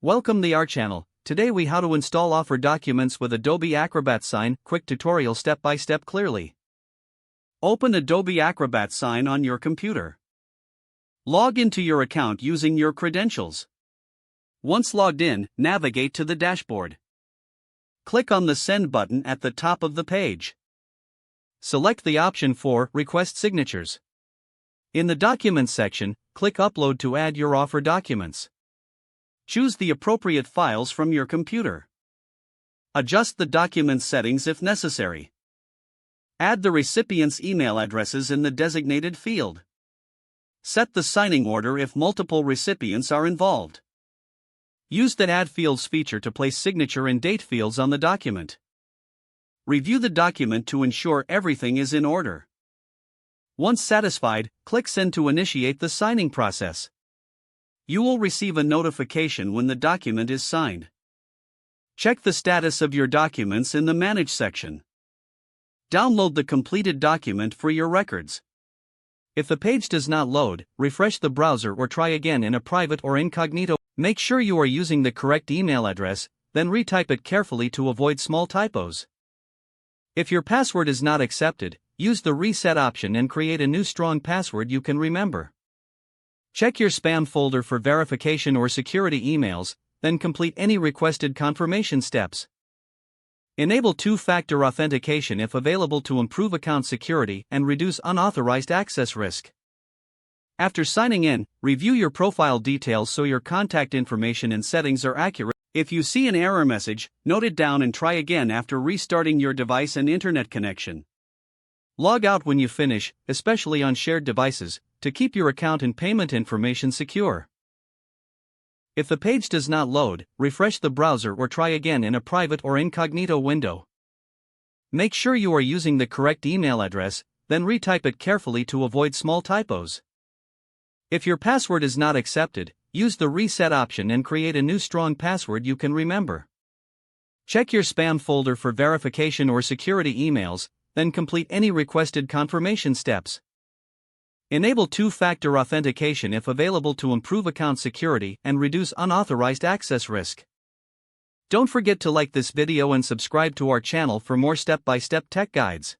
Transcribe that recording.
Welcome to our channel. Today we how to install offer documents with Adobe Acrobat Sign. Quick tutorial step by step clearly. Open Adobe Acrobat Sign on your computer. Log into your account using your credentials. Once logged in, navigate to the dashboard. Click on the Send button at the top of the page. Select the option for Request Signatures. In the Documents section, click Upload to add your offer documents. Choose the appropriate files from your computer. Adjust the document settings if necessary. Add the recipient's email addresses in the designated field. Set the signing order if multiple recipients are involved. Use the Add Fields feature to place signature and date fields on the document. Review the document to ensure everything is in order. Once satisfied, click Send to initiate the signing process. You will receive a notification when the document is signed. Check the status of your documents in the Manage section. Download the completed document for your records. If the page does not load, refresh the browser or try again in a private or incognito. Make sure you are using the correct email address, then retype it carefully to avoid small typos. If your password is not accepted, use the Reset option and create a new strong password you can remember. Check your spam folder for verification or security emails, then complete any requested confirmation steps. Enable two-factor authentication if available to improve account security and reduce unauthorized access risk. After signing in, review your profile details so your contact information and settings are accurate. If you see an error message, note it down and try again after restarting your device and internet connection. Log out when you finish, especially on shared devices, to keep your account and payment information secure. If the page does not load, refresh the browser or try again in a private or incognito window. Make sure you are using the correct email address, then retype it carefully to avoid small typos. If your password is not accepted, use the Reset option and create a new strong password you can remember. Check your spam folder for verification or security emails, then complete any requested confirmation steps. Enable two-factor authentication if available to improve account security and reduce unauthorized access risk. Don't forget to like this video and subscribe to our channel for more step-by-step tech guides.